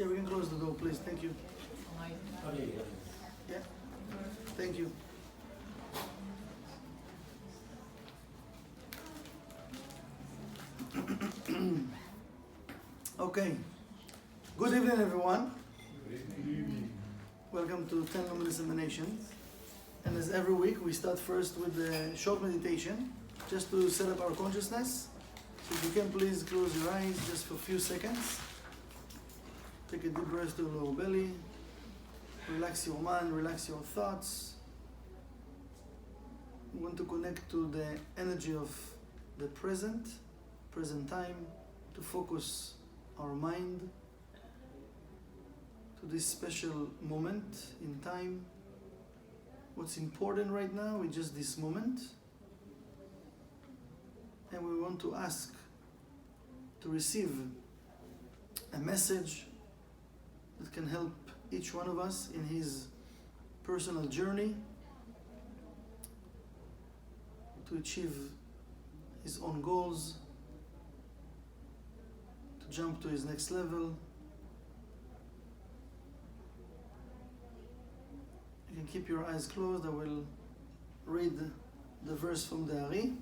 Yeah, we can close the door, please. Thank you. Yeah. Thank you. Okay. Good evening, everyone. Welcome to Telmod examination. And as every week, we start first with a short meditation, just to set up our consciousness. So if you can please close your eyes just for a few seconds. Take a deep breath to the lower belly. Relax your mind, relax your thoughts. We want to connect to the energy of the present time, to focus our mind to this special moment in time. What's important right now is just this moment. And we want to ask to receive a message that can help each one of us in his personal journey to achieve his own goals, to jump to his next level. You can keep your eyes closed. I will read the verse from the Ari.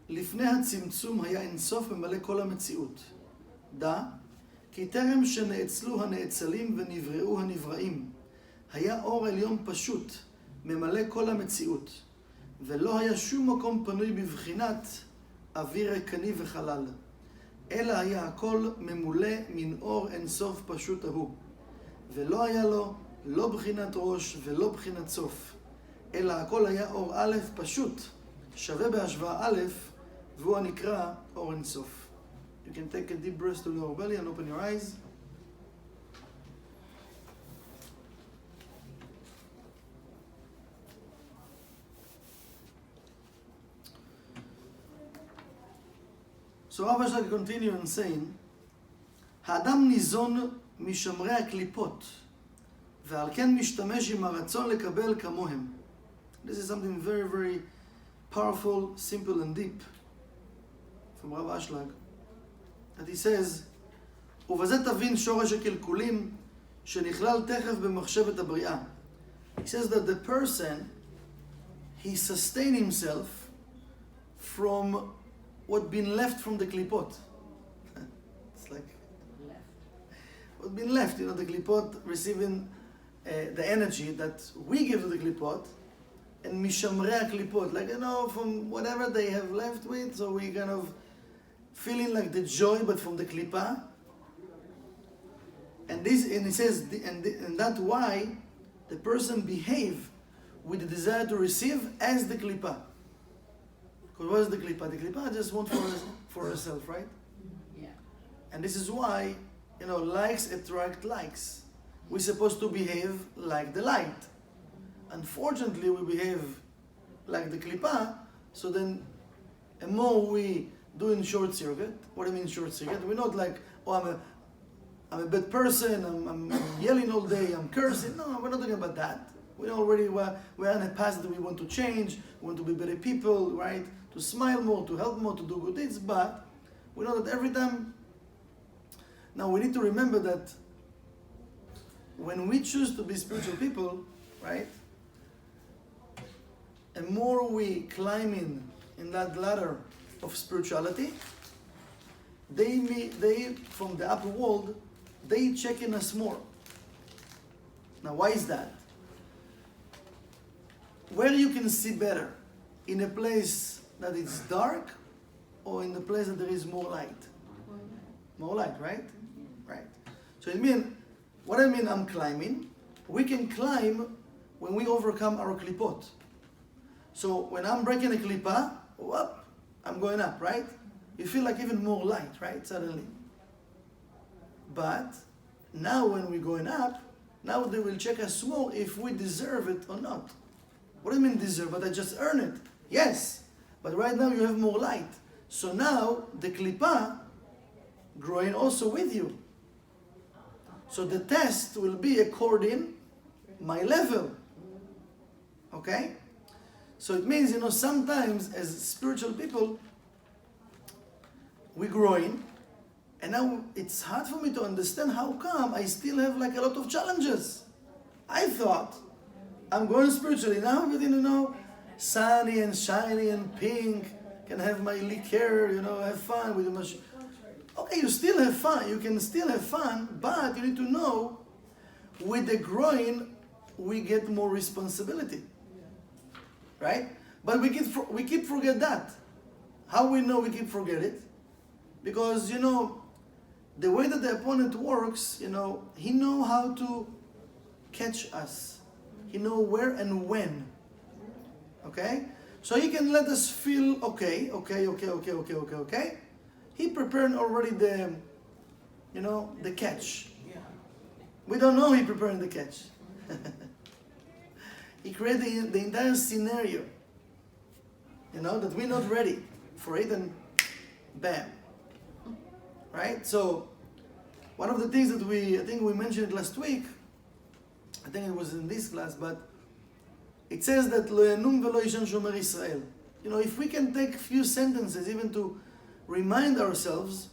לפני הצמצום היה אינסוף ממלא כל המציאות. דע, כי טרם שנאצלו הנאצלים ונבראו הנבראים, היה אור עליון פשוט, ממלא כל המציאות, ולא היה שום מקום פנוי בבחינת אוויר ריקני וחלל, אלא היה הכל ממולא מן אור אינסוף פשוט ההוא, ולא היה לו לא בחינת ראש ולא בחינת סוף, אלא הכל היה אור א' פשוט, שווה בהשוואה א', והוא הנקרא אור אינסוף. You can take a deep breath to the lower belly and open your eyes. So אשלג continue and saying, האדם ניזון משמרי הקליפות, ועל כן משתמש עם הרצון לקבל כמוהם. This is something very, very powerful, simple and deep from רב אשלג. that he says, ובזה תבין שורש הקלקולים שנכלל תכף במחשבת הבריאה. He says that the person, he sustained himself from what been left from the klipot. It's like what been left, you know, the klipot receiving the energy that we give to the klipot, and mishamrei klipot, like, you know, from whatever they have left with, so we kind of feeling like the joy, but from the klipa. And this, and it says, and that's why the person behave with the desire to receive as the klipa. Because what is the klipa? The klipa just wants for herself, right? Yeah. And this is why, you know, likes attract likes. We're supposed to behave like the light. Unfortunately, we behave like the klipa, so then the more we do in short circuit. What do I mean short circuit? We're not like, oh, I'm a bad person, I'm yelling all day, I'm cursing. No, we're not talking about that. We already we're in a past that we want to change, we want to be better people, right? To smile more, to help more, to do good things, but we know that every time. Now we need to remember that when we choose to be spiritual people, right? And more we climb in that ladder of spirituality, they from the upper world, they check in us more. Now why is that? Where you can see better? In a place that is dark, or in the place that there is more light? More light, right? Right. So what I mean I'm climbing, we can climb when we overcome our klipot. So when I'm breaking a klipa, whoop, I'm going up, right? You feel like even more light, right? Suddenly. But now when we're going up, now they will check us more if we deserve it or not. What do you mean deserve? But I just earn it. Yes. But right now you have more light. So now the klipa growing also with you. So the test will be according my level. Okay? So it means, sometimes as spiritual people, we're growing, and now it's hard for me to understand how come I still have like a lot of challenges. I thought I'm going spiritually, now everything, sunny and shiny and pink, can have my liquor, have fun with the machine. Okay, you still have fun, you can still have fun, but you need to know, with the growing, we get more responsibility. Right? But we keep forget that. How we know we keep forget it? Because, the way that the opponent works, he know how to catch us. He know where and when. Okay? So he can let us feel okay. He prepared already the catch. We don't know he preparing the catch. He created the entire scenario, that we're not ready for it, and bam. Right? So, one of the things that I think we mentioned last week, I think it was in this class, but it says that lo yanum velo yishan shomer Israel. If we can take a few sentences even to remind ourselves,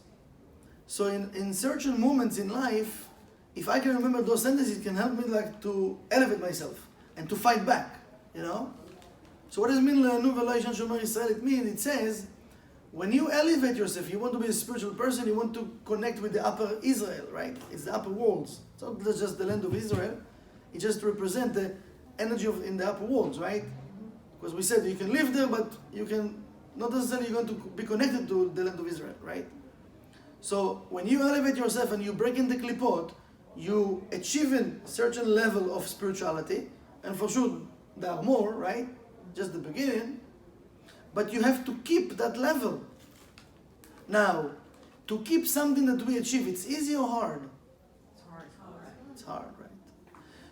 so in certain moments in life, if I can remember those sentences, it can help me to elevate myself and to fight back, So what does it mean, lo yanum velo yishan shomer Israel? It says, when you elevate yourself, you want to be a spiritual person, you want to connect with the upper Israel, right? It's the upper worlds. It's not just the land of Israel. It just represents the energy in the upper worlds, right? Because we said you can live there, but you can not necessarily you're going to be connected to the land of Israel, right? So when you elevate yourself and you break in the klipot, you achieve a certain level of spirituality, and for sure there are more, right? Just the beginning. But you have to keep that level. Now, to keep something that we achieve, it's easy or hard? It's hard. It's hard, right?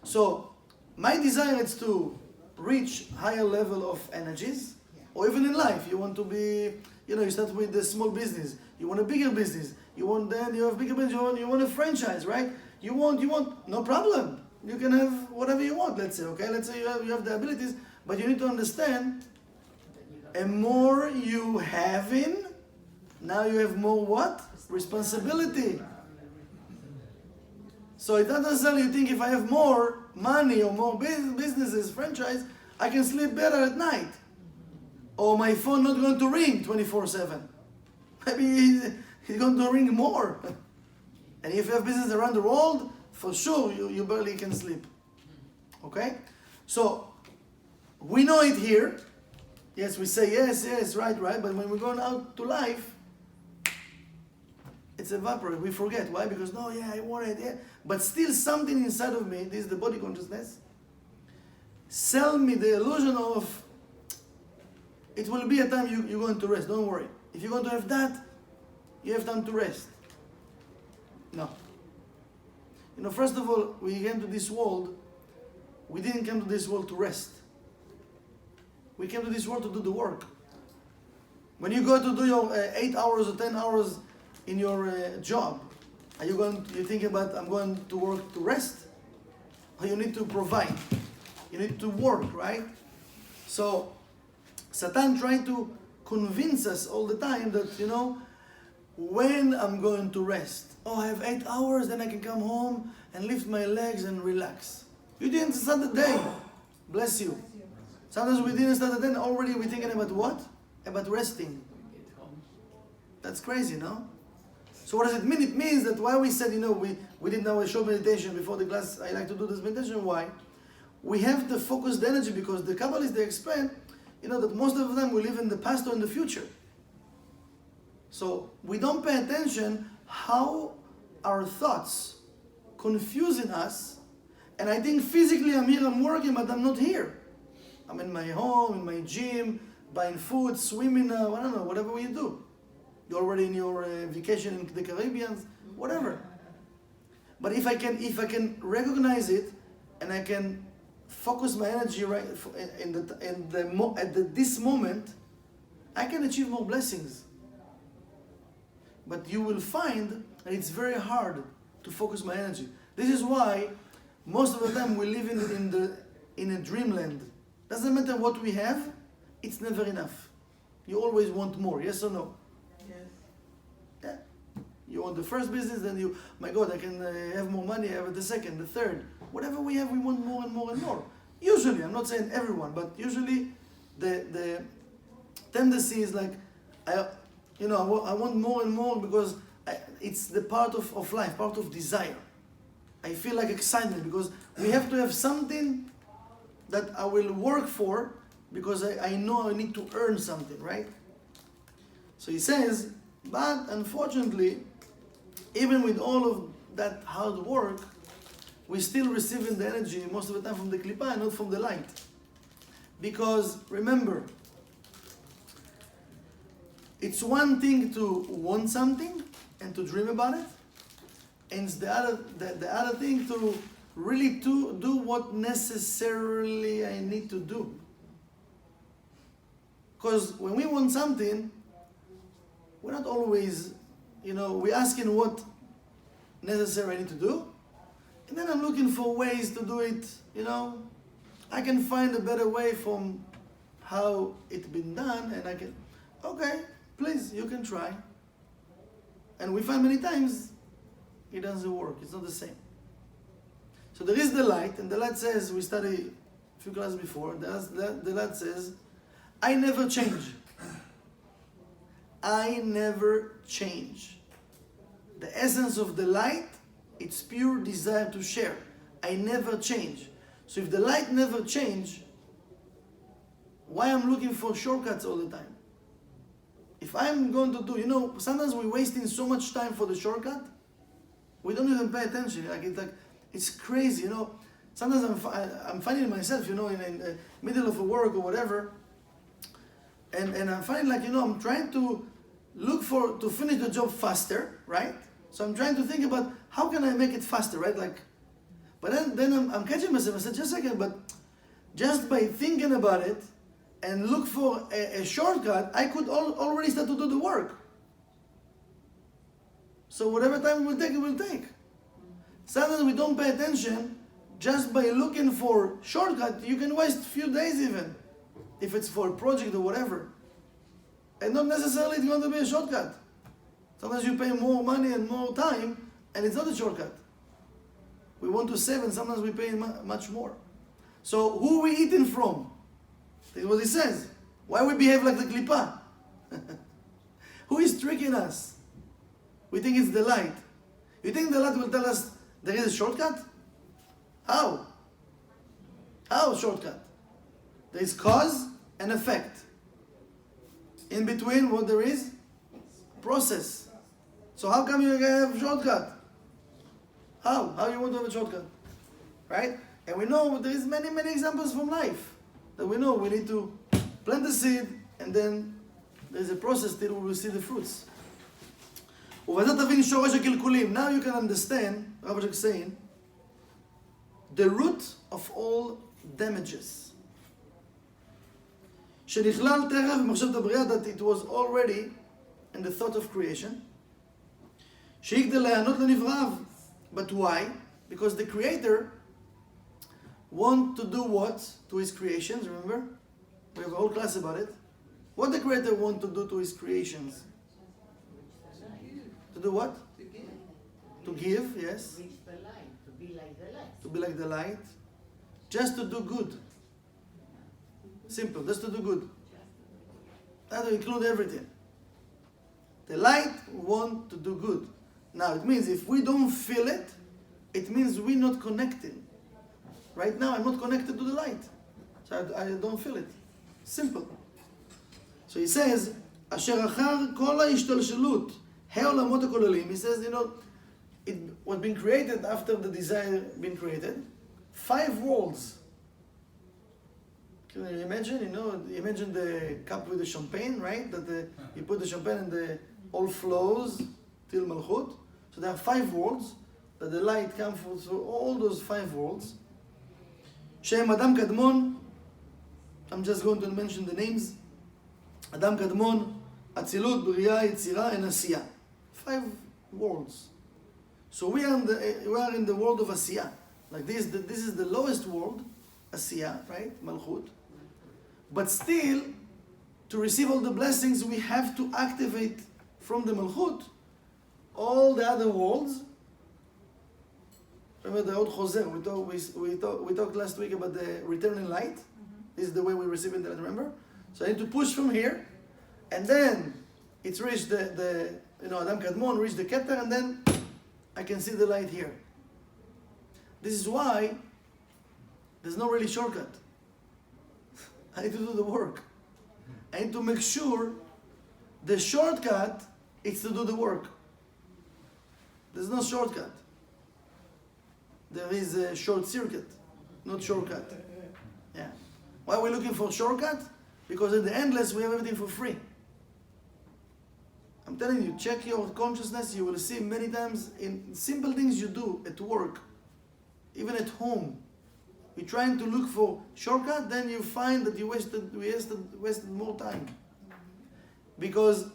So, my desire is to reach higher level of energies, or even in life, you want to be, you start with a small business, you want a bigger business, you have bigger business, you want a franchise, right? You want, no problem. You can have whatever you want, let's say, okay? Let's say you have the abilities, but you need to understand, and more you have now you have more what? Responsibility. So it doesn't necessarily you think if I have more money or more businesses, franchise, I can sleep better at night. Or my phone not going to ring 24/7. Maybe it's going to ring more. And if you have business around the world, for sure you barely can sleep. Okay? So, we know it here. Yes, we say yes, right, but when we're going out to life, it's evaporated. We forget. Why? Because, I want it, yeah. But still something inside of me, this is the body consciousness, sell me the illusion of, it will be a time you're going to rest, don't worry. If you're going to have that, you have time to rest. No. First of all, we came to this world, we didn't come to this world to rest. We came to this world to do the work. When you go to do your 8 hours or 10 hours in your job, are you think about, I'm going to work to rest? Or you need to provide? You need to work, right? So, Satan trying to convince us all the time that, when I'm going to rest. I have 8 hours, then I can come home and lift my legs and relax. You didn't start the day. Bless you. Sometimes we didn't start the day, already we're thinking about what? About resting. That's crazy, no? So what does it mean? It means that why we said, we did now a short meditation before the class. I like to do this meditation. Why? We have to focus the energy because the Kabbalists, they explain, that most of them we live in the past or in the future. So we don't pay attention how our thoughts confusing us. And I think physically I'm here, I'm working, but I'm not here. I'm in my home, in my gym, buying food, swimming, I don't know, whatever you do. You're already in your vacation in the Caribbean, whatever. But if I can recognize it, and I can focus my energy right at this moment, I can achieve more blessings. But you will find that it's very hard to focus my energy. This is why most of the time we live in a dreamland. Doesn't matter what we have, it's never enough. You always want more, yes or no? Yes. You want the first business, then you, my God, I can have more money, I have the second, the third. Whatever we have, we want more and more and more. Usually, I'm not saying everyone, but usually the tendency is like, I want more and more because it's the part of life, part of desire. I feel like excitement because we have to have something that I will work for because I know I need to earn something, right? So he says, but unfortunately, even with all of that hard work, we're still receiving the energy most of the time from the klipa and not from the light. Because remember, it's one thing to want something and to dream about it, and it's the other thing to really to do what necessarily I need to do. Because when we want something, we're not always, we're asking what necessary I need to do, and then I'm looking for ways to do it, I can find a better way from how it's been done, and I can, okay, please, you can try. And we find many times it doesn't work, it's not the same. So there is the light, and the light says, we studied a few classes before, the light says, I never change. I never change. The essence of the light, it's pure desire to share. I never change. So if the light never change, why I'm looking for shortcuts all the time? If I'm going to do, sometimes we're wasting so much time for the shortcut, we don't even pay attention. It's crazy, Sometimes I'm finding myself, in the middle of a work or whatever, and I'm finding I'm trying to look to finish the job faster, right? So I'm trying to think about how can I make it faster, right? But then I'm catching myself. I said, just a second, but just by thinking about it and look for a shortcut, I could already start to do the work. So whatever time it will take. Sometimes we don't pay attention. Just by looking for shortcut, you can waste a few days even, if it's for a project or whatever. And not necessarily it's going to be a shortcut. Sometimes you pay more money and more time, and it's not a shortcut. We want to save, and sometimes we pay much more. So who are we eating from? That's what he says. Why we behave like the klipa? Who is tricking us? We think it's the light. You think the light will tell us there is a shortcut? How? How shortcut? There is cause and effect. In between, what there is? Process. So how come you have a shortcut? How? How you want to have a shortcut? Right? And we know there is many, many examples from life that we know we need to plant the seed, and then there's a process till we will see the fruits. ובזה תבין שורש הקלקולים. Now you can understand, Rabbi Ashlag saying, the root of all damages. שנכלל תכף במחשבת הבריאה, that it was already in the thought of creation. שיגדל להיענות לנבראיו. But why? Because the Creator want to do what to His creations, remember? We have a whole class about it. What the Creator want to do to His creations? To do what? To give. To give, yes. Reach the light. To be like the light. To be like the light. Just to do good. Simple, just to do good. That will include everything. The light want to do good. Now it means if we don't feel it, it means we're not connected. Right now I'm not connected to the light. So I don't feel it. Simple. So he says, אשר אחר כל ההשתלשלות, העולמות הכוללים, he says, it was being created after the desire being created. 5 worlds. Can you imagine? Imagine the cup with the champagne, right? That you put the champagne and the all flows till Malchut. So there are 5 worlds that the light comes through all those 5 worlds. Shem Adam Kadmon. I'm just going to mention the names. Adam Kadmon, Atzilut, Bria, Yitzira, and Asiya. 5 worlds. So we are in the world of Asiya. Like this is the lowest world, Asiya, right? Malchut. But still, to receive all the blessings, we have to activate from the Malchut all the other worlds. Remember the old Choser, we talked last week about the returning light. This is the way we receive it, remember? So I need to push from here, and then it's reached the Adam Kadmon reached the Keter, and then I can see the light here. This is why there's no really shortcut. I need to do the work. I need to make sure the shortcut is to do the work. There's no shortcut. There is a short circuit, not shortcut. Yeah. Why are we looking for shortcut? Because at the endless we have everything for free. I'm telling you, check your consciousness, you will see many times in simple things you do at work, even at home. You're trying to look for shortcut, then you find that you wasted more time. Because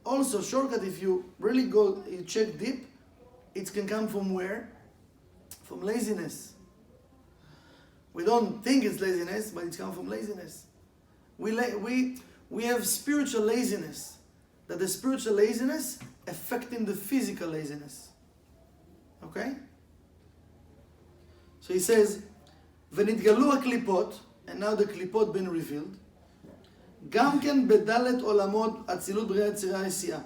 also shortcut, if you really go, you check deep, it can come from where? From laziness. We don't think it's laziness, but it comes from laziness. We have spiritual laziness. That the spiritual laziness affecting the physical laziness. Okay? So he says, ונתגלו הקליפות, and now the קליפות been revealed, גם כן בדלת עולמות אצילות בריאה יצירה עשייה.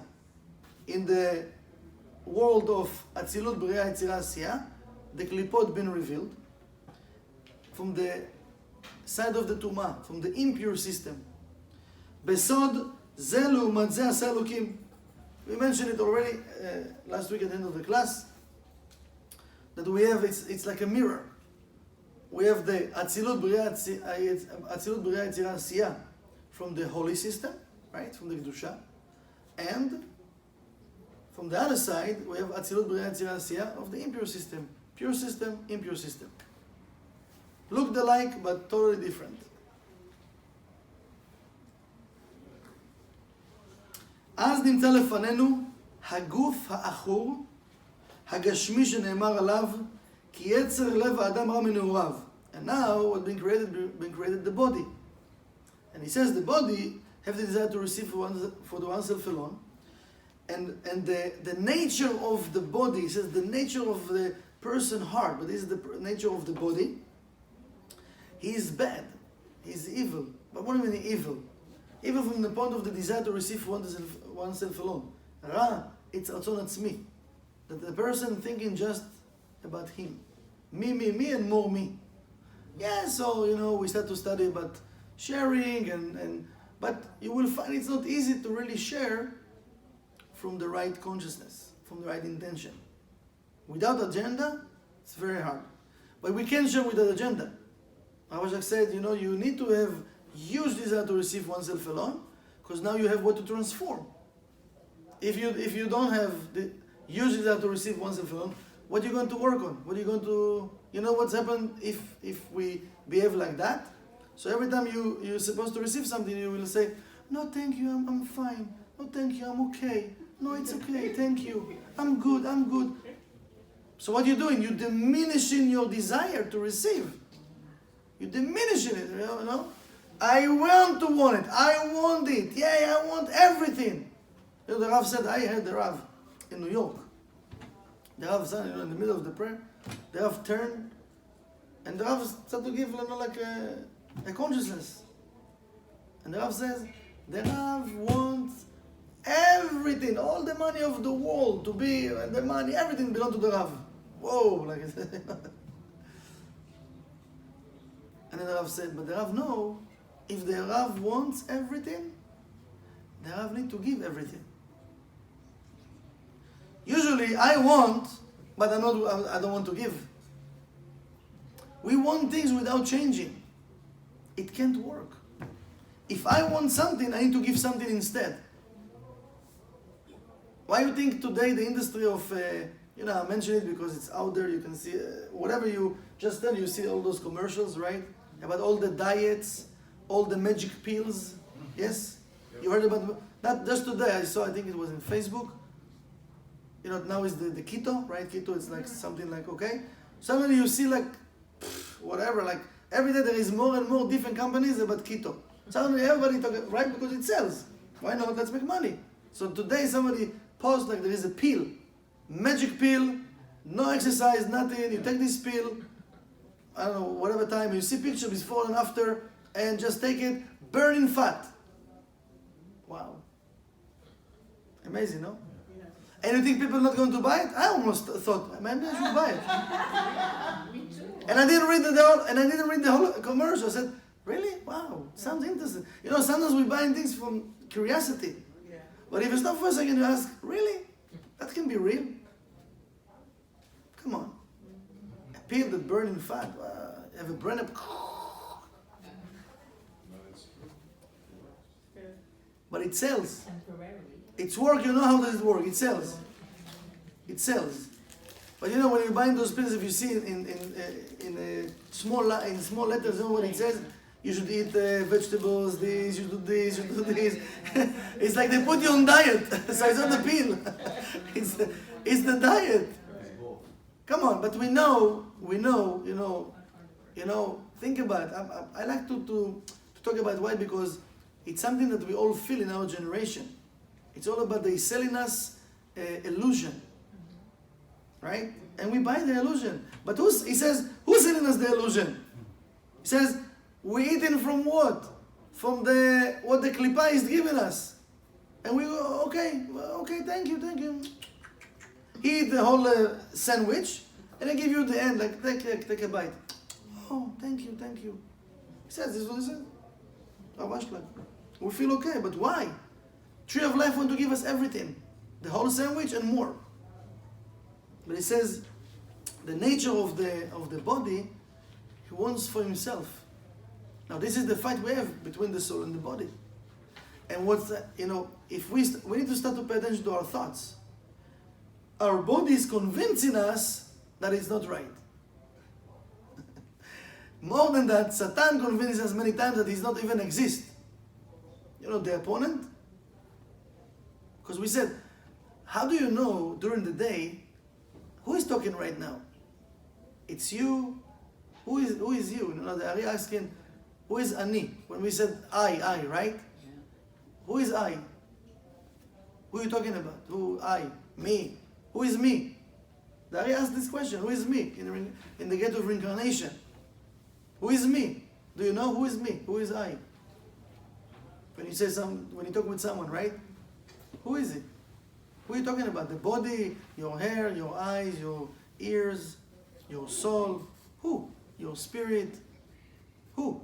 In the world of אצילות בריאה יצירה עשייה, the קליפות been revealed from the side of the טומאה, from the impure system. בסוד זה לעומת זה עשה אלוקים. We mentioned it already last week at the end of the class, that we have, it's like a mirror. We have the אצילות בריאה יצירה עשייה from the holy system, right, from the קדושה, and from the other side we have אצילות בריאה יצירה עשייה of the impure system. Pure system, impure system. Looked alike but totally different. אז נמצא לפנינו הגוף האחור, הגשמי שנאמר עליו, כי יצר לב האדם רע מנעוריו. And now what been created the body. And he says the body have the desire to receive for the oneself alone. And the nature of the body, he says the nature of the person heart, but this is the nature of the body. He is bad. He is evil. But what do you mean evil? Evil from the point of the desire to receive for oneself alone. Ra, it's רצון עצמי. That the person thinking just about him. Me, and more me. Yeah, so, we start to study about sharing, but you will find it's not easy to really share from the right consciousness, from the right intention. Without agenda, it's very hard. But we can share without agenda. Aşlag said, you need to have huge desire to receive oneself alone, because now you have what to transform. If you don't have the huge desire to receive oneself alone, what are you going to work on? What are you going to, what's happened if we behave like that? So every time you're supposed to receive something, you will say, no, thank you, I'm fine. No, thank you, I'm okay. No, it's okay, thank you. I'm good. So what you're doing, you're diminishing your desire to receive. You're diminishing it, I want to want it. I want it. Yeah, I want everything. The Rav said, I heard the Rav in New York. The Rav said, in the middle of the prayer, the Rav turned, and the Rav started to give like a consciousness. And the Rav says, the Rav wants everything, all the money of the world to be, and the money, everything belongs to the Rav. Whoa, like I said. And then the Rav said, but the Rav know, if the Rav wants everything, the Rav need to give everything. Usually I want, but I don't want to give. We want things without changing. It can't work. If I want something, I need to give something instead. Why you think today the industry of, I mention it because it's out there, you can see, whatever you just tell, you see all those commercials, right? About all the diets, all the magic pills, yes? You heard about that just today, I think it was in Facebook. Now is the keto, right? Keto is like something like, okay. Suddenly you see like, whatever, like every day there is more and more different companies about keto. Suddenly everybody talking, right? Because it sells. Why not? Let's make money. So today somebody posts like there is a pill magic pill, no exercise, nothing. You take this pill, I don't know, whatever time, you see picture before and after, and just take it, burning fat. Wow. Amazing, no? And you think people are not going to buy it? I almost thought, maybe I should buy it. Me too. And I didn't read the whole commercial. I said, really? Wow, sounds interesting. You know, sometimes we buy things from curiosity. Yeah. But if you stop for a second, you ask, really? That can be real? Come on. A pill that burning fat. Have a burn up. But it sells. Temporarily. It's work, you know how does it work? It sells. It sells. But you know, when you're buying those pills, if you see in small letters, you know what it says? You should eat vegetables, this, you do this, you do this. It's like they put you on diet. So it's not the pill. It's the diet. Come on, but we know, think about it. I like to talk about why, because it's something that we all feel in our generation. It's all about they selling us illusion, right? And we buy the illusion. But he says, who's selling us the illusion? He says, we're eating from what? From what the klipa is giving us. And we go, okay, thank you. Eat the whole sandwich, and I give you the end, like take a bite. Oh, thank you. He says, this is what he said. Ashlag. We feel okay, but why? Tree of Life want to give us everything, the whole sandwich and more. But he says, the nature of the body, he wants for himself. Now this is the fight we have between the soul and the body. And if we need to start to pay attention to our thoughts. Our body is convincing us that it's not right. More than that, Satan convinces us many times that he's not even exist. The opponent. Because we said, how do you know during the day who is talking right now? It's you. Who is you? The Ari asking, who is Ani? When we said I, right? Yeah. Who is I? Who are you talking about? Who I? Me. Who is me? The Ari asked this question, who is me? In the gate of reincarnation. Who is me? Do you know who is me? Who is I? When you talk with someone, right? Who is it? Who are you talking about? The body, your hair, your eyes, your ears, your soul. Who? Your spirit. Who?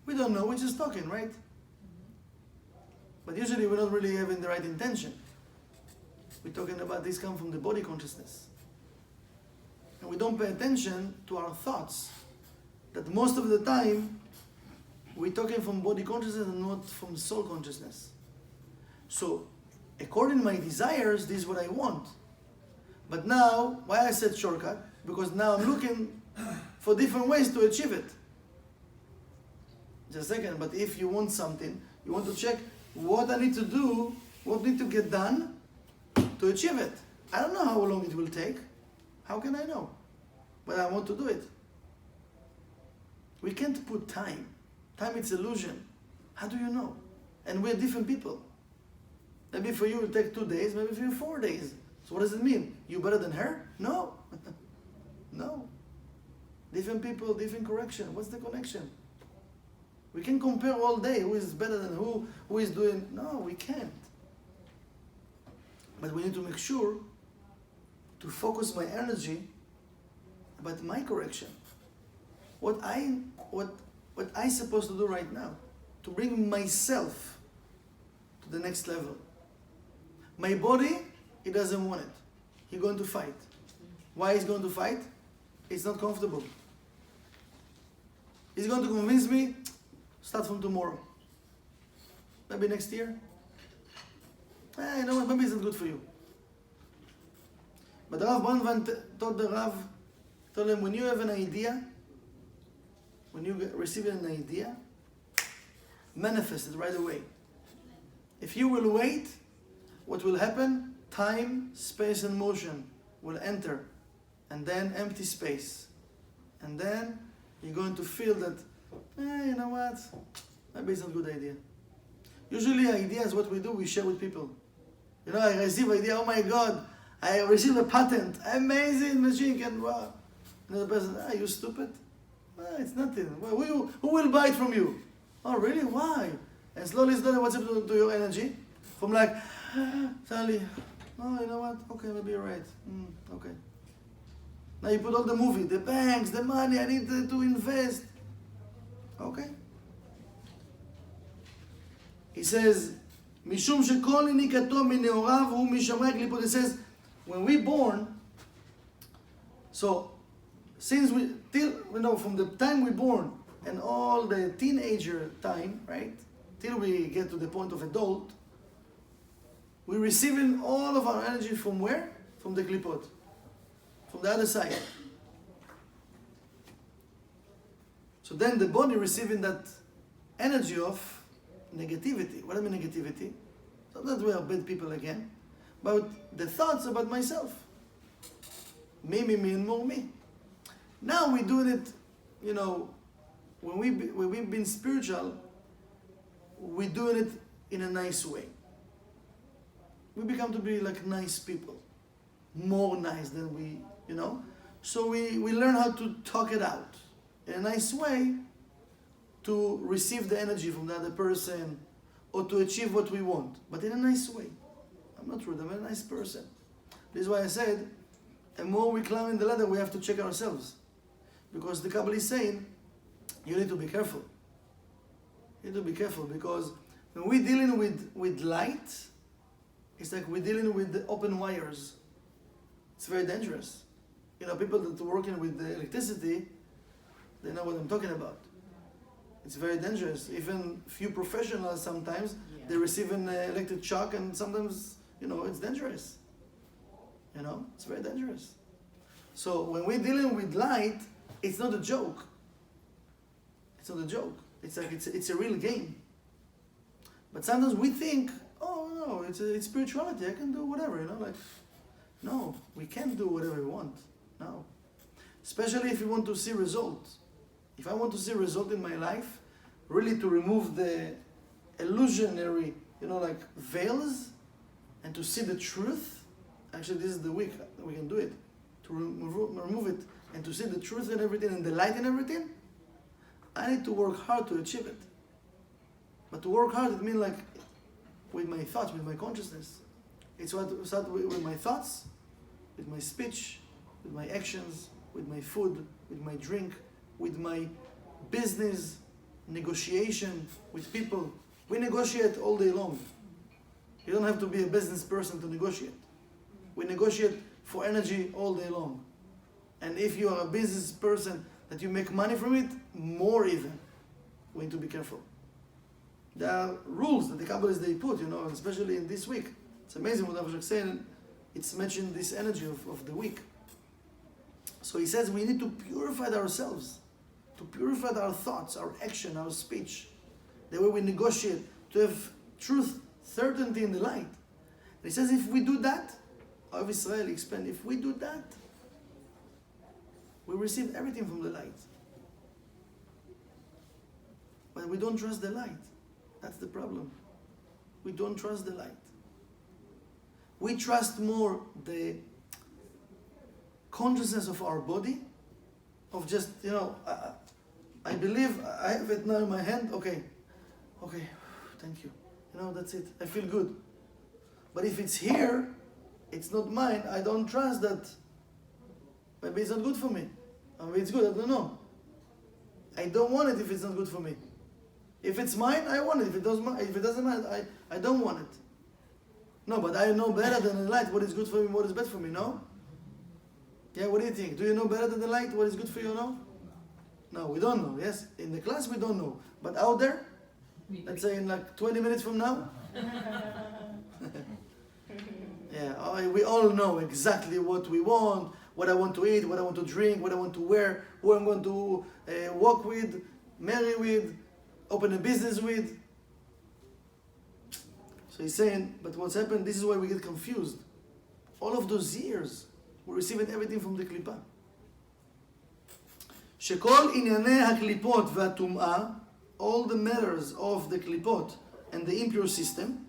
We don't know, we're just talking, right? But usually we're not really having the right intention. We're talking about this come from the body consciousness. And we don't pay attention to our thoughts. That most of the time, we're talking from body consciousness and not from soul consciousness. So, according to my desires, this is what I want. But now, why I said shortcut? Because now I'm looking for different ways to achieve it. Just a second, but if you want something, you want to check what I need to do, what need to get done to achieve it. I don't know how long it will take. How can I know? But I want to do it. We can't put time. Time is illusion. How do you know? And we're different people. Maybe for you it will take 2 days, maybe for you 4 days. So what does it mean? You better than her? No. No. Different people, different correction. What's the connection? We can compare all day who is better than who is doing. No, we can't. But we need to make sure to focus my energy about my correction. What I supposed to do right now to bring myself to the next level. My body, he doesn't want it. He's going to fight. Why he's going to fight? It's not comfortable. He's going to convince me, start from tomorrow. Maybe next year. You know what, maybe it's not good for you. But the Rav Bronvan told him, when you have an idea, when you receive an idea, manifest it right away. If you will wait, what will happen? Time, space, and motion will enter, and then empty space. And then you're going to feel that, you know what? Maybe it's not a good idea. Usually ideas, what we do, we share with people. I receive idea, oh my God, I received a patent. Amazing machine can wow. Another person, you stupid? It's nothing. Who will buy it from you? Oh, really? Why? And slowly, what's happening to your energy? From like, suddenly, oh, you know what? Okay, maybe you're right. Okay. Now you put all the movie, the banks, the money, I need to invest. Okay. He says, משום שכל יניקתו מנעוריו הוא משמרי הקליפות. He says, when we born, so since from the time we born and all the teenager time, right, till we get to the point of adult, we're receiving all of our energy from where? From the klipot, from the other side. So then the body receiving that energy of negativity. What do I mean negativity? Sometimes we are bad people again, but the thoughts about myself. Me, and more me. Now we're doing it, when we've been spiritual, we're doing it in a nice way. We become to be like nice people. More nice than we. So we learn how to talk it out in a nice way to receive the energy from the other person or to achieve what we want, but in a nice way. I'm not rude, I'm a nice person. This is why I said, the more we climb in the ladder, we have to check ourselves. Because the Kabbalah is saying, you need to be careful. You need to be careful because when we're dealing with light, it's like we're dealing with the open wires. It's very dangerous. People that are working with the electricity, they know what I'm talking about. It's very dangerous. Even few professionals sometimes, they receive an electric shock and sometimes, it's dangerous. It's very dangerous. So when we're dealing with light, it's not a joke. It's not a joke. It's like it's a real game. But sometimes we think, oh no, it's spirituality. I can do whatever, no, we can't do whatever we want. No. Especially if you want to see results. If I want to see result in my life, really to remove the illusionary, veils, and to see the truth. Actually, this is the week that we can do it. To remove it and to see the truth in everything and the light in everything, I need to work hard to achieve it. But to work hard, it means like with my thoughts, with my consciousness. It's what start with my thoughts, with my speech, with my actions, with my food, with my drink, with my business, negotiation with people. We negotiate all day long. You don't have to be a business person to negotiate. We negotiate for energy all day long. And if you are a business person that you make money from it, more even. We need to be careful. There are rules that the Kabbalists they put, especially in this week. It's amazing what Aşleg saying. It's mentioned this energy of the week. So he says we need to purify ourselves, to purify our thoughts, our action, our speech, the way we negotiate, to have truth, certainty in the light. And he says if we do that, of Israel expand, if we do that, we receive everything from the light. But we don't trust the light. That's the problem. We don't trust the light. We trust more the consciousness of our body, of just, I believe I have it now in my hand, okay, thank you. That's it. I feel good. But if it's here, it's not mine, I don't trust that. Maybe it's not good for me. Maybe it's good, I don't know. I don't want it if it's not good for me. If it's mine, I want it. If it doesn't matter, I don't want it. No, but I know better than the light what is good for me, what is bad for me, no? Yeah, what do you think? Do you know better than the light what is good for you, no? No, we don't know, yes? In the class we don't know. But out there, let's say in like 20 minutes from now, yeah, we all know exactly what we want, what I want to eat, what I want to drink, what I want to wear, who I'm going to walk with, marry with, open a business with. So he's saying, but what's happened, this is why we get confused. All of those years, we're receiving everything from the קליפה. שכל ענייני הקליפות והטומאה, all the matters of the קליפות and the impure system,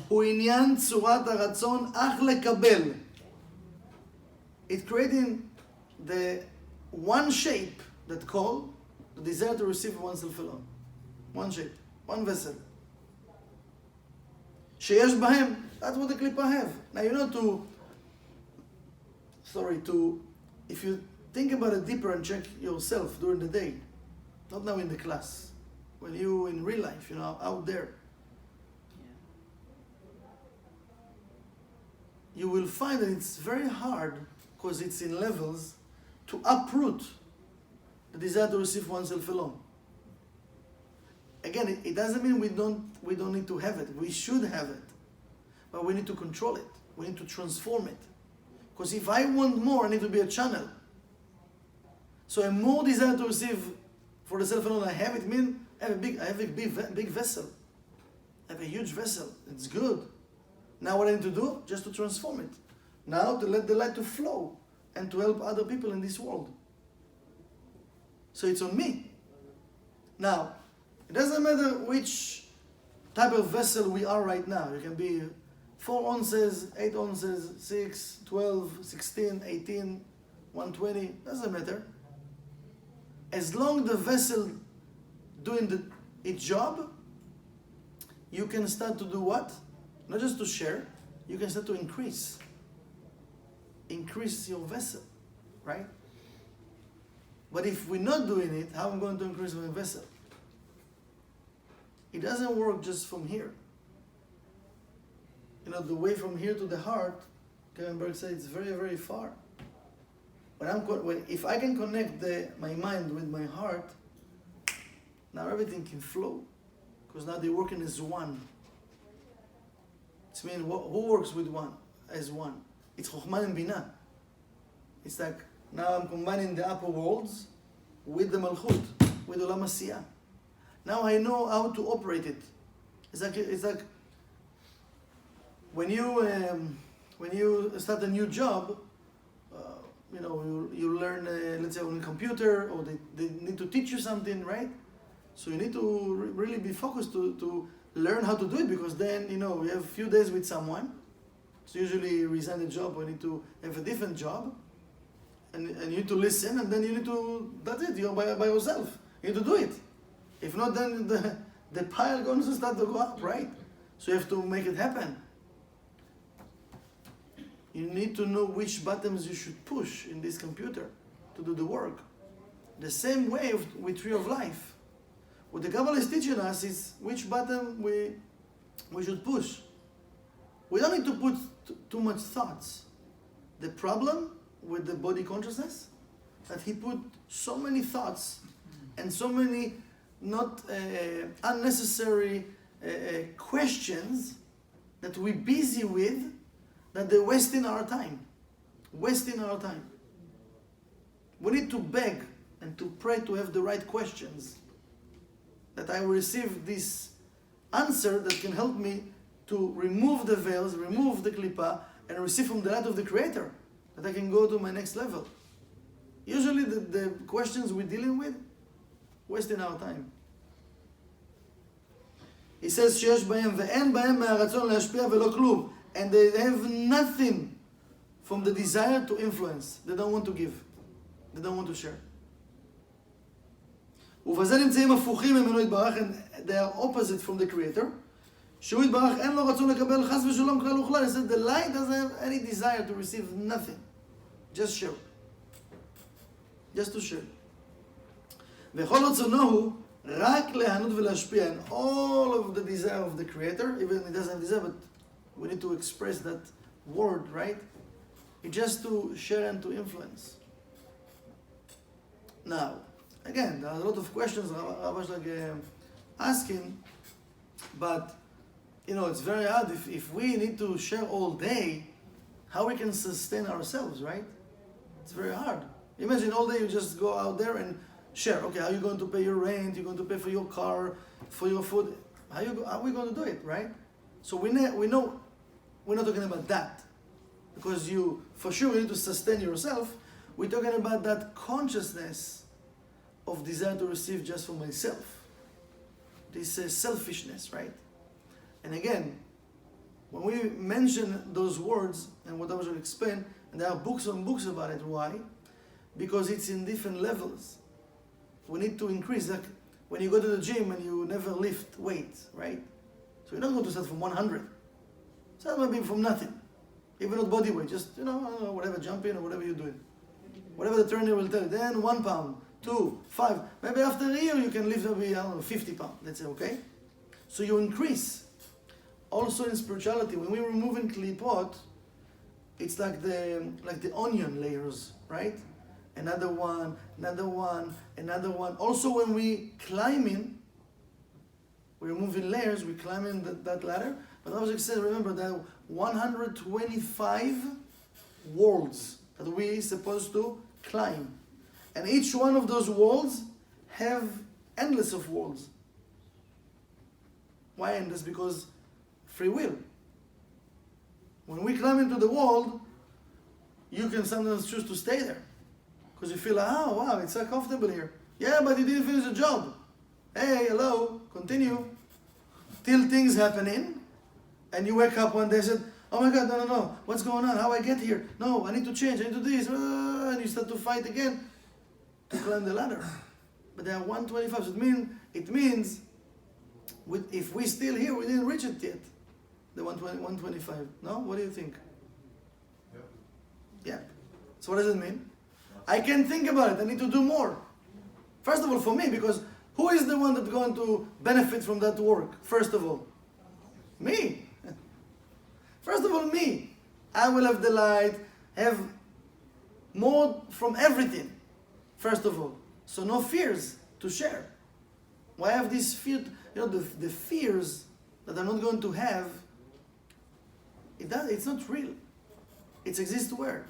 הוא עניין צורת הרצון אך לקבל It creating the one shape that called the desire to receive oneself alone. One shape, one vessel. שיש בהם, that's what the klipa have. Now you know if you think about it deeper and check yourself during the day, not now in the class, when you in real life, out there, you will find that it's very hard, because it's in levels, to uproot the desire to receive oneself alone. Again, it doesn't mean we don't need to have it. We should have it. But we need to control it. We need to transform it. Because if I want more, I need to be a channel. So a more desire to receive for the self alone I have, it means I have a big vessel. I have a huge vessel. It's good. Now what I need to do? Just to transform it. Now to let the light to flow and to help other people in this world. So it's on me. Now, it doesn't matter which type of vessel we are right now. You can be 4 ounces, 8 ounces, 6, 12, 16, 18, 120. Doesn't matter. As long the vessel doing its job, you can start to do what? Not just to share, you can start to increase. Increase your vessel, right? But if we're not doing it, how am I going to increase my vessel? It doesn't work just from here. The way from here to the heart, Kevin Berg said, it's very, very far. If I can connect my mind with my heart, now everything can flow. Because now they're working as one. It means who works with one? As one. It's Chokhmah and Binah. It's like, now I'm combining the upper worlds with the Malchut, with Olam Asiyah. Now I know how to operate it. It's like when you start a new job, you learn, let's say, on a computer, or they need to teach you something, right? So you need to really be focused to learn how to do it, because then, you have a few days with someone. So usually you resign the job, or you need to have a different job, and you need to listen, and then you need to, that's it, you're by yourself. You need to do it. If not, then the pile going to start to go up, right? So you have to make it happen. You need to know which buttons you should push in this computer to do the work. The same way with Tree of Life. What the Kabbalah is teaching us is which button we should push. We don't need to put too much thoughts. The problem with the body consciousness, that he put so many thoughts and so many not unnecessary questions that we're busy with, that they're wasting our time. Wasting our time. We need to beg and to pray to have the right questions, that I will receive this answer that can help me to remove the veils, remove the klipa, and receive from the light of the Creator, that I can go to my next level. Usually the questions we're dealing with, wasting our time. He says, שיש בהם ואין בהם מהרצון להשפיע ולא כלום. And they have nothing from the desire to influence. They don't want to give. They don't want to share. ובזה נמצאים הפוכים ממנו יתברך, and they are opposite from the Creator. שהוא יתברך אין לו רצון לקבל חס ושלום כלל וכלל. He said the light doesn't have any desire to receive nothing. Just share. Just to share. וכל רצונו הוא רק להיענות ולהשפיע. And all of the desire of the Creator, even it doesn't have desire, but we need to express that word, right? It's just to share and to influence. Now, again, there are a lot of questions Rav Ashlag asking, but it's very hard. If we need to share all day, how we can sustain ourselves, right? It's very hard. Imagine all day you just go out there and share. Okay, how are you going to pay your rent? You're going to pay for your car, for your food. How are we going to do it, right? So we know we're not talking about that, because you for sure need to sustain yourself. We're talking about that consciousness of desire to receive just for myself. This selfishness, right? And again, when we mention those words, and what I was going to explain, And there are books on books about it. Why? Because it's in different levels. We need to increase. Like when you go to the gym and you never lift weights, right? So you're not going to start from 100. Start maybe from nothing. Even not body weight, just, I don't know, whatever, jumping or whatever you're doing. Whatever the trainer will tell you. Then 1 pound, 2, 5. Maybe after a year you can lift maybe, 50 pounds, let's say, okay? So you increase. Also in spirituality, when we remove in klipot, it's like the onion layers, right? Another one, another one, another one. Also when we climb in, we remove in layers, we climb in that ladder. But Ashlag said, remember, there are 125 worlds that we're supposed to climb. And each one of those worlds have endless of worlds. Why endless? Because free will. When we climb into the world, you can sometimes choose to stay there. Because you feel, oh wow, it's so comfortable here. Yeah, but you didn't finish the job. Hey, hello, continue. Till things happening, and you wake up one day and said, oh my God, no, what's going on? How I get here? No, I need to change, I need to do this. And you start to fight again to climb the ladder. But there are 125, so it means if we're still here, we didn't reach it yet. The 125. No? What do you think? Yep. Yeah. So what does it mean? I can think about it. I need to do more. First of all, for me, because who is the one that's going to benefit from that work? First of all, me. First of all, me. I will have the light, have more from everything. First of all. So no fears to share. Why have this fear? The fears that I'm not going to have, it's not real. It exists where?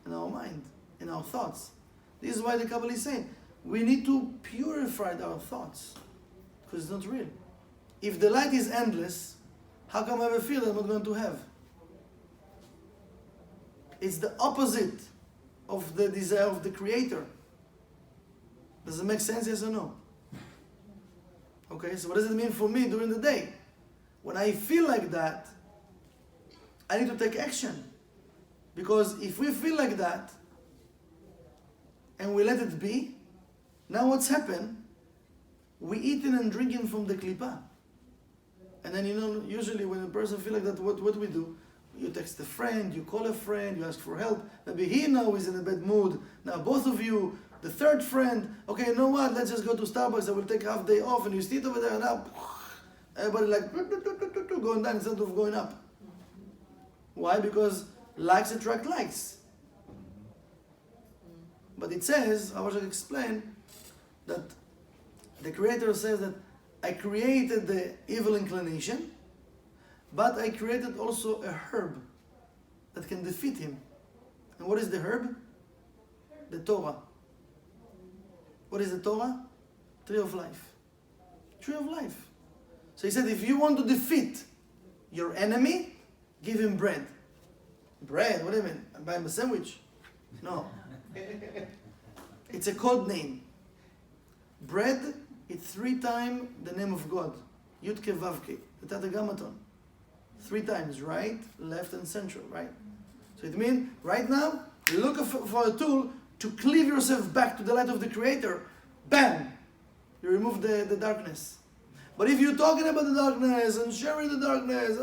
In our mind, in our thoughts. This is why the Kabbalah is saying, we need to purify our thoughts. Because it's not real. If the light is endless, how come I have a fear that I'm not going to have? It's the opposite of the desire of the Creator. Does it make sense, yes or no? Okay, so what does it mean for me during the day? When I feel like that, I need to take action. Because if we feel like that, and we let it be, now what's happened? We eating and drinking from the klipa. And then usually when a person feels like that, what we do? You text a friend, you call a friend, you ask for help. Maybe he now is in a bad mood. Now both of you, the third friend, okay, you know what? Let's just go to Starbucks. I will take half day off, and you sit over there, and now everybody like going down instead of going up. Why? Because likes attract likes. But it says, I was going to explain that the Creator says that I created the evil inclination, but I created also a herb that can defeat him. And what is the herb? The Torah. What is the Torah? Tree of life. Tree of life. So he said, if you want to defeat your enemy, give him bread. Bread? What do you mean? I buy him a sandwich? No. It's a code name. Bread, it's 3 times the name of God. Yudke Vavke. The Tetragrammaton. 3 times, right, left, and central, right? So it means, right now, you look for a tool to cleave yourself back to the light of the Creator. Bam! You remove the darkness. But if you're talking about the darkness and sharing the darkness,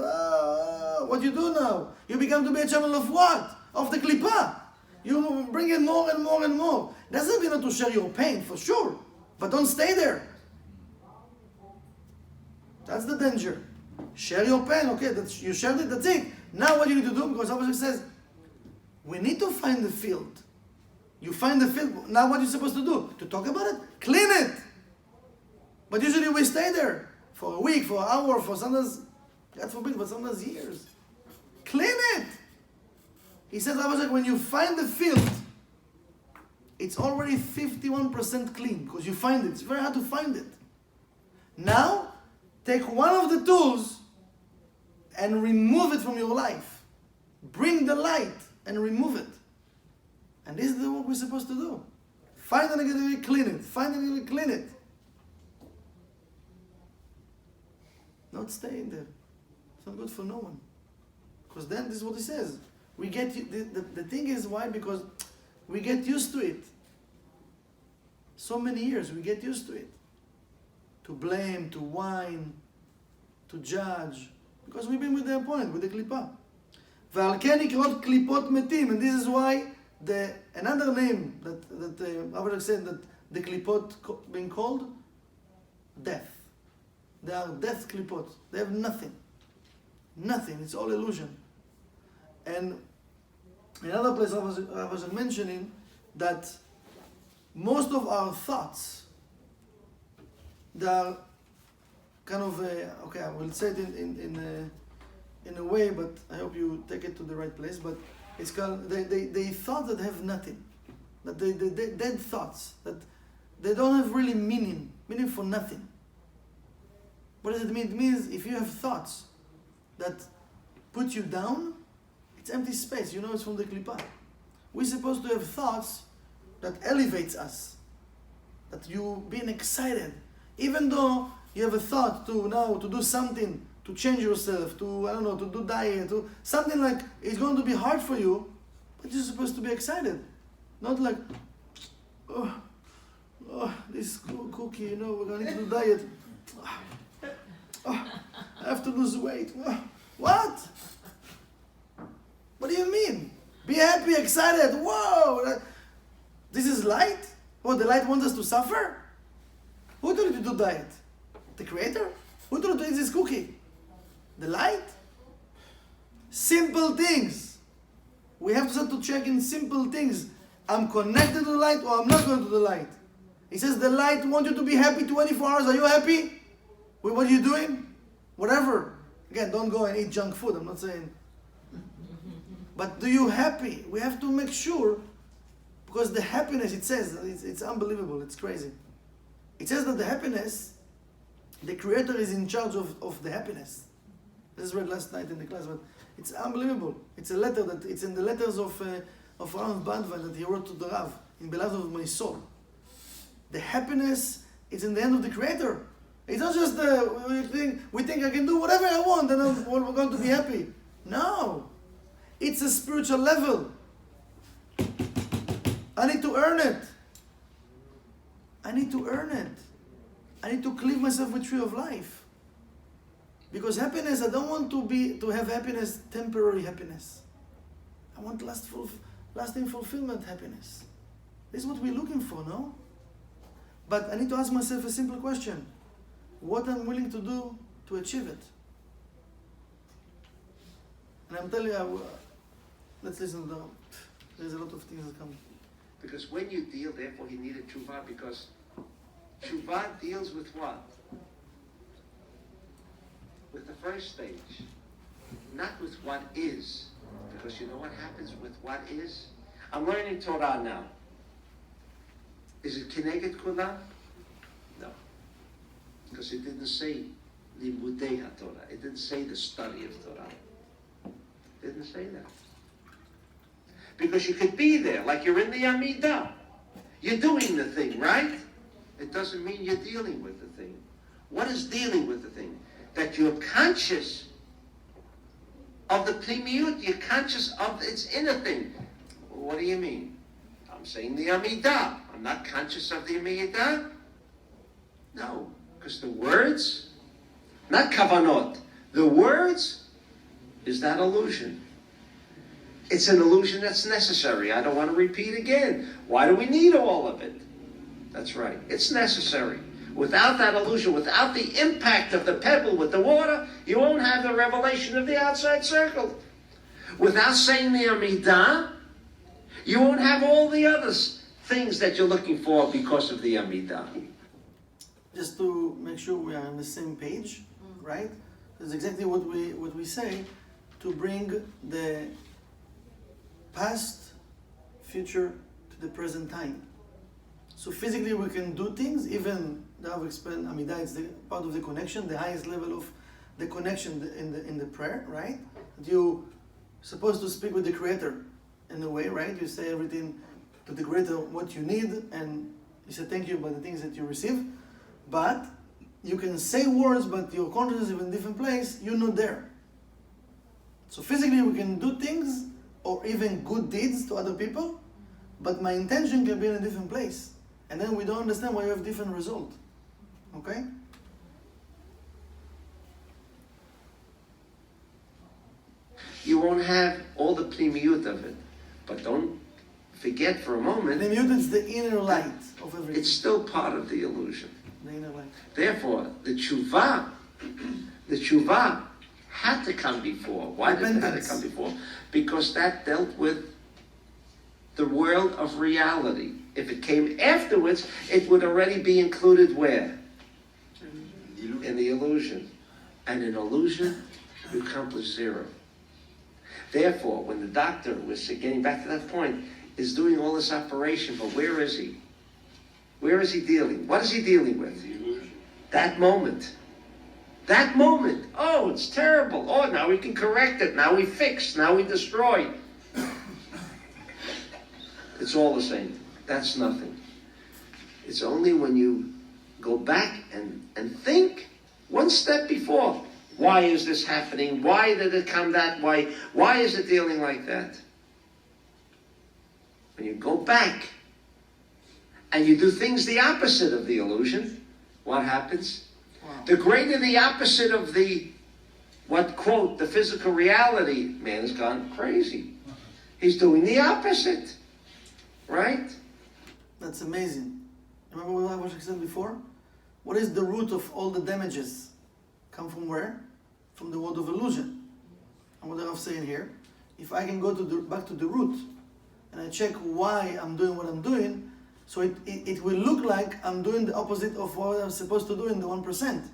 what you do now? You become to be a channel of what? Of the klipa. You bring in more and more and more. Doesn't mean not to share your pain, for sure. But don't stay there. That's the danger. Share your pain, okay, you shared it, that's it. Now what you need to do, because Ashlag says, we need to find the field. You find the field, now what are you supposed to do? To talk about it? Clean it! But usually we stay there for a week, for an hour, for sometimes, God forbid, but sometimes years. Clean it! He says, Ashlag, when you find the field, it's already 51% clean, because you find it. It's very hard to find it. Now, take one of the tools and remove it from your life. Bring the light and remove it. And this is the work we're supposed to do. Find the negativity, clean it. Find the negativity, clean it. Not staying there. It's not good for no one. Because then this is what he says. we get, the thing is why? Because we get used to it. So many years, we get used to it. To blame, to whine, to judge. Because we've been with the opponent, with the klipa. ועל כן נקראות קליפות מתים, and this is why another name that Abraham said that the klipot being called death. They are death klipot. They have nothing. Nothing. It's all illusion. And another place I was mentioning that most of our thoughts, they are kind of okay. I will say it in a way, but I hope you take it to the right place. But it's called they thought that have nothing, that they dead thoughts, that they don't have really meaning for nothing. What does it mean? It means if you have thoughts that put you down, it's empty space. You know it's from the klipa. We're supposed to have thoughts that elevates us, that you being excited, even though you have a thought to do something, to change yourself, to do diet, to something like it's going to be hard for you, but you're supposed to be excited, not like, this cookie, we're going to do diet. I have to lose weight. What? What do you mean? Be happy, excited. Whoa! This is light? Oh, the light wants us to suffer? Who told you to do diet? The Creator? Who told you to eat this cookie? The light? Simple things. We have to start to check in simple things. I'm connected to the light or I'm not going to the light. He says the light wants you to be happy 24 hours. Are you happy with what you're doing? Whatever. Again, don't go and eat junk food. I'm not saying. But do you happy? We have to make sure, because the happiness, it says, it's unbelievable. It's crazy. It says that the happiness, the Creator is in charge of the happiness. This is read last night in the class, but it's unbelievable. It's a letter it's in the letters of Rav Bandva that he wrote to the Rav in Beloved of My Soul. The happiness is in the hand of the Creator. It's not just we think I can do whatever I want and we're going to be happy. No. It's a spiritual level. I need to earn it. I need to earn it. I need to cleave myself with tree of life. Because happiness, I don't want to have happiness, temporary happiness. I want lasting fulfillment happiness. This is what we're looking for, no? But I need to ask myself a simple question. What I'm willing to do to achieve it? And I'm telling you, let's listen to them. There's a lot of things that come. Because when you deal, therefore he needed tshuva, because tshuva deals with what? With the first stage, not with what is. Because you know what happens with what is? I'm learning Torah now. Is it Kineged Kulam? No. Because it didn't say Limudei HaTorah. It didn't say the study of Torah. It didn't say that. Because you could be there, like you're in the Amidah. You're doing the thing, right? It doesn't mean you're dealing with the thing. What is dealing with the thing? That you're conscious of the Pnimiyut, you're conscious of its inner thing. Well, what do you mean? I'm saying the Amidah. I'm not conscious of the Amidah? No, because the words, not kavanot, the words is that illusion. It's an illusion that's necessary. I don't want to repeat again. Why do we need all of it? That's right. It's necessary. Without that illusion, without the impact of the pebble with the water, you won't have the revelation of the outside circle. Without saying the Amidah, you won't have all the other things that you're looking for because of the Amidah. Just to make sure we are on the same page, right? That's exactly what we say, to bring the past, future to the present time. So physically we can do things, even now we explain Amidah, it's the part of the connection, the highest level of the connection in the prayer, right? That you're supposed to speak with the Creator in a way, right? You say everything to the Creator, what you need, and you say thank you by the things that you receive. But you can say words, but your consciousness is in a different place, you're not there. So physically we can do things, or even good deeds to other people, but my intention can be in a different place. And then we don't understand why you have different result. Okay? You won't have all the pnimiyut of it. But don't forget for a moment, Pnimiyut is the inner light of everything. it's still part of the illusion. The inner light. Therefore, the tshuva had to come before. Why did it have to come before? Because that dealt with the world of reality. If it came afterwards, it would already be included where? In the illusion. And in illusion, you accomplish zero. Therefore, when the doctor was getting back to that point, is doing all this operation, but where is he? Where is he dealing? What is he dealing with? That moment. That moment. Oh, it's terrible. Oh, now we can correct it. Now we fix. Now we destroy. It's all the same. That's nothing. It's only when you go back and think one step before. Why is this happening? Why did it come that way? Why is it dealing like that? When you go back and you do things the opposite of the illusion, what happens? Wow. The greater the opposite of the, what quote, the physical reality, man has gone crazy. He's doing the opposite. Right? That's amazing. Remember what I said before? What is the root of all the damages? Come from where? From the world of illusion. And what I'm saying here, if I can go back to the root, and I check why I'm doing what I'm doing, so it will look like I'm doing the opposite of what I'm supposed to do in the 1%.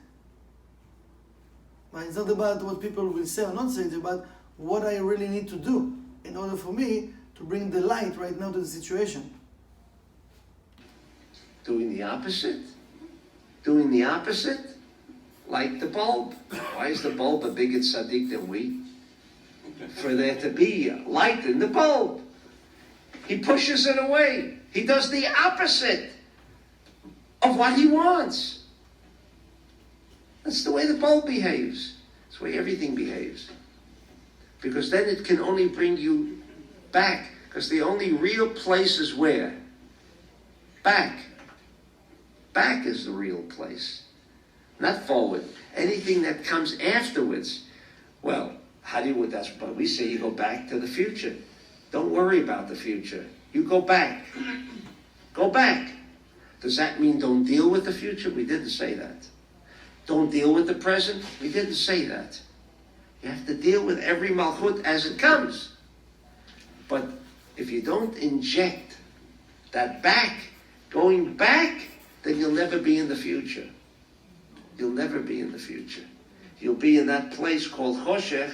But it's not about what people will say or not say, it's about what I really need to do in order for me to bring the light right now to the situation. Doing the opposite? Doing the opposite? Like the bulb. Why is the bulb a bigger tzaddik than we? For there to be light in the bulb. He pushes it away. He does the opposite of what he wants. That's the way the bulb behaves. That's the way everything behaves. Because then it can only bring you back. Because the only real place is where? Back. Back is the real place. Not forward. Anything that comes afterwards, well, how do you, that's what we say, you go back to the future. Don't worry about the future. You go back. Go back. Does that mean don't deal with the future? We didn't say that. Don't deal with the present? We didn't say that. You have to deal with every malchut as it comes. But if you don't inject that back, going back, then you'll never be in the future. You'll never be in the future. You'll be in that place called choshech,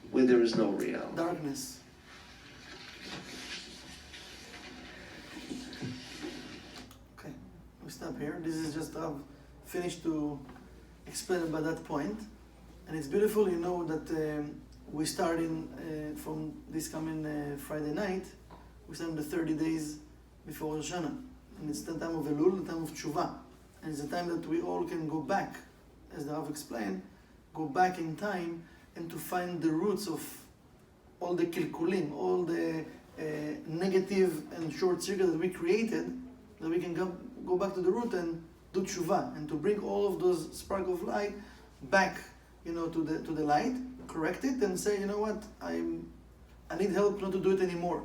where there is no reality. Darkness. Okay, we stop here. This is just I've finished to explain about that point. And it's beautiful, you know, that we start from this coming Friday night, we start the 30 days before Rosh Hashanah. And it's the time of Elul, the time of Tshuva. And it's the time that we all can go back, as the Rav explained, go back in time and to find the roots of all the kilkulim, all the negative and short circuit that we created, that we can go back to the root and do tshuva, and to bring all of those spark of light back, you know, to the light, correct it, and say, you know what, I need help not to do it anymore,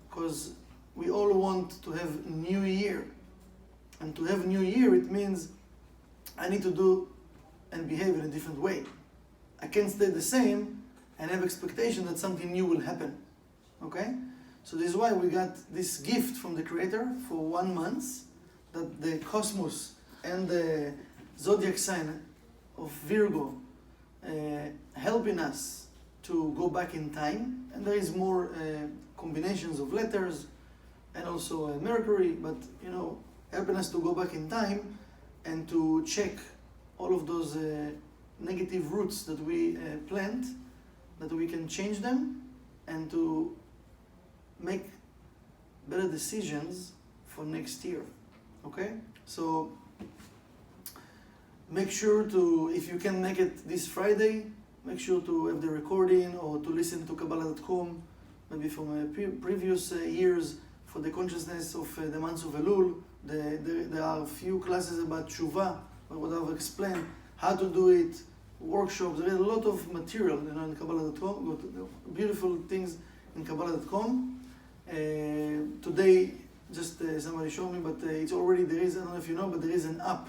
because we all want to have new year, and to have new year, it means I need to do and behave in a different way. I can't stay the same and have expectation that something new will happen. Okay? So this is why we got this gift from the Creator for 1 month, that the cosmos and the zodiac sign of Virgo helping us to go back in time. And there is more combinations of letters and also Mercury, but you know, helping us to go back in time and to check all of those negative roots that we plant, that we can change them and to make better decisions for next year. Okay? So make sure to, if you can make it this Friday, make sure to have the recording or to listen to Kabbalah.com maybe from previous years for the consciousness of the months of Elul. There are a few classes about tshuva, what I've explained, how to do it, workshops. There is a lot of material, in Kabbalah.com, beautiful things in Kabbalah.com. Today, just somebody showed me, but it's already, there is, I don't know if you know, but there is an app.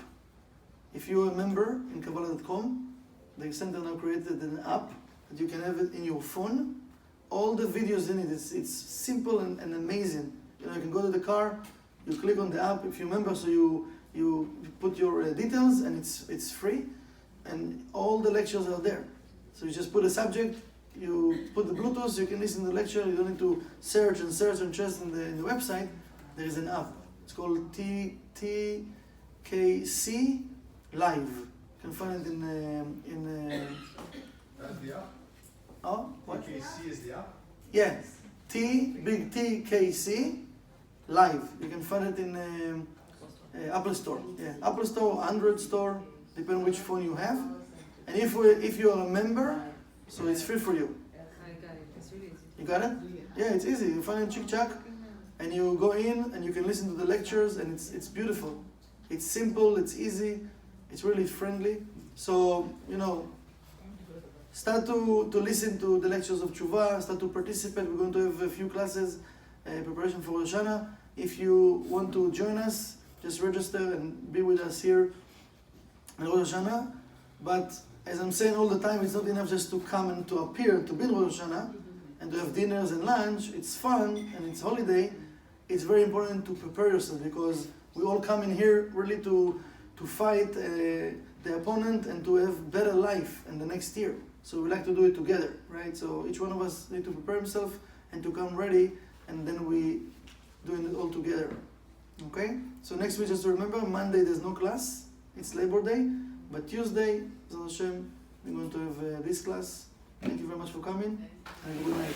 If you're a member in Kabbalah.com, the center now created an app that you can have it in your phone. All the videos in it, it's simple and amazing. You can go to the car, you click on the app if you remember, so you put your details and it's free, and all the lectures are there. So you just put a subject, you put the Bluetooth, you can listen to the lecture, you don't need to search and search in the website. There is an app. It's called TKC Live. You can find it in That's the app? oh, what? TKC is the app? Yeah, big TKC Live. You can find it in Apple Store. Yeah, Apple Store, Android Store, depending which phone you have. And if you are a member, so it's free for you. I got it. It's really easy. You got it? Yeah, it's easy. You find it Chick Chack, and you go in and you can listen to the lectures, and it's beautiful. It's simple. It's easy. It's really friendly. So start to listen to the lectures of Tshuva. Start to participate. We're going to have a few classes, preparation for Rosh Hashanah. If you want to join us, just register and be with us here in Rosh Hashanah. But as I'm saying all the time, it's not enough just to come and to appear to be in Rosh Hashanah and to have dinners and lunch. It's fun and it's holiday. It's very important to prepare yourself, because we all come in here really to fight the opponent and to have better life in the next year. So we like to do it together, right? So each one of us need to prepare himself and to come ready, and then we doing it all together. Okay? So next week, just to remember, Monday there's no class. It's Labor Day. But Tuesday, Zon Hashem, we're going to have this class. Thank you very much for coming. And good night.